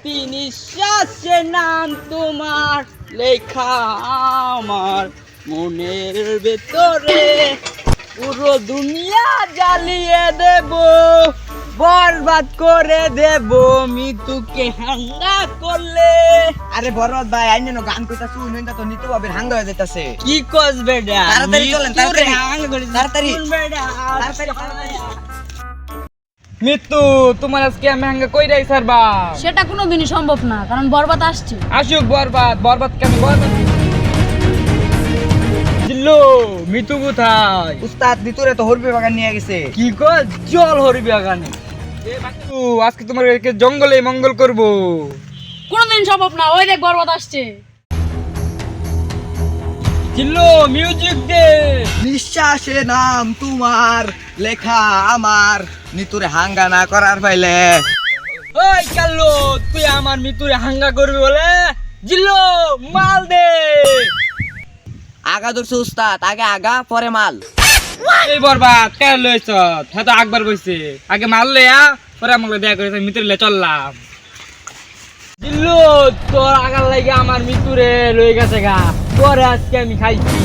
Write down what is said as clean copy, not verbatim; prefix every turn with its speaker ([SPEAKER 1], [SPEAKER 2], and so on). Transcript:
[SPEAKER 1] প্রতি নিঃশ্বাসে নাম তোমার লেখা আমার মনের ভেতরে পুরো দুনিয়া জ্বালিয়ে দেব বরবাদ করে দেব মৃত্যুকে হাঙ্গা করলে।
[SPEAKER 2] আরে বরবাদ ভাই আইনে নো গান কইতা শুন নইতা তো নিতু বাবের হাঙ্গা হয়ে যাইতাছে।
[SPEAKER 1] কি কস বেডা
[SPEAKER 2] তাড়াতাড়ি চলেন, তাড়াতাড়ি। তাড়াতাড়ি।
[SPEAKER 1] বেডা
[SPEAKER 3] মৃত্যু তোমার আজকে আমি হাঙ্গা কই রাই সারবা
[SPEAKER 4] সেটা কোনোদিনই সম্ভব না, কারণ বরবাদ আসছে।
[SPEAKER 3] আসুক বরবাদ কেন বরবাদ জিল্লো মৃত্যু কোথায়?
[SPEAKER 2] উস্তাদ নিতুরে তো হরবি বাগান নিয়ে গেছে।
[SPEAKER 3] কি কর জল হরিবি আগানে আজকে তোমার জঙ্গলে মঙ্গল করব।
[SPEAKER 4] কোনোদিন সম্ভব না, ওই দেখ বরবাদ আসছে।
[SPEAKER 3] জিল্লো মিউজিক দে।
[SPEAKER 2] নিঃশ্বাসে নাম তোমার লেখা আমার নিতুরে হাঙ্গা না করার পাইলে।
[SPEAKER 3] ওই কাল্লো তুই আমার মৃত্যুরে হাঙ্গা করবি বলে জিল্লো মাল দে।
[SPEAKER 2] আগা ধরছে উস্তাদ, আগে আগা পরে মাল।
[SPEAKER 3] এই বরবাদ কেন লইছ? হ্যাঁ তো আকবার বইছে আগে মাল লইয়া পরে আমাকে দেখা করে মৃত্যুরে চললাম। জিল্লু তোর আগার লাগে আমার মৃত্যুরে লই গেছে গা, তোরে আজকে আমি খাইছি।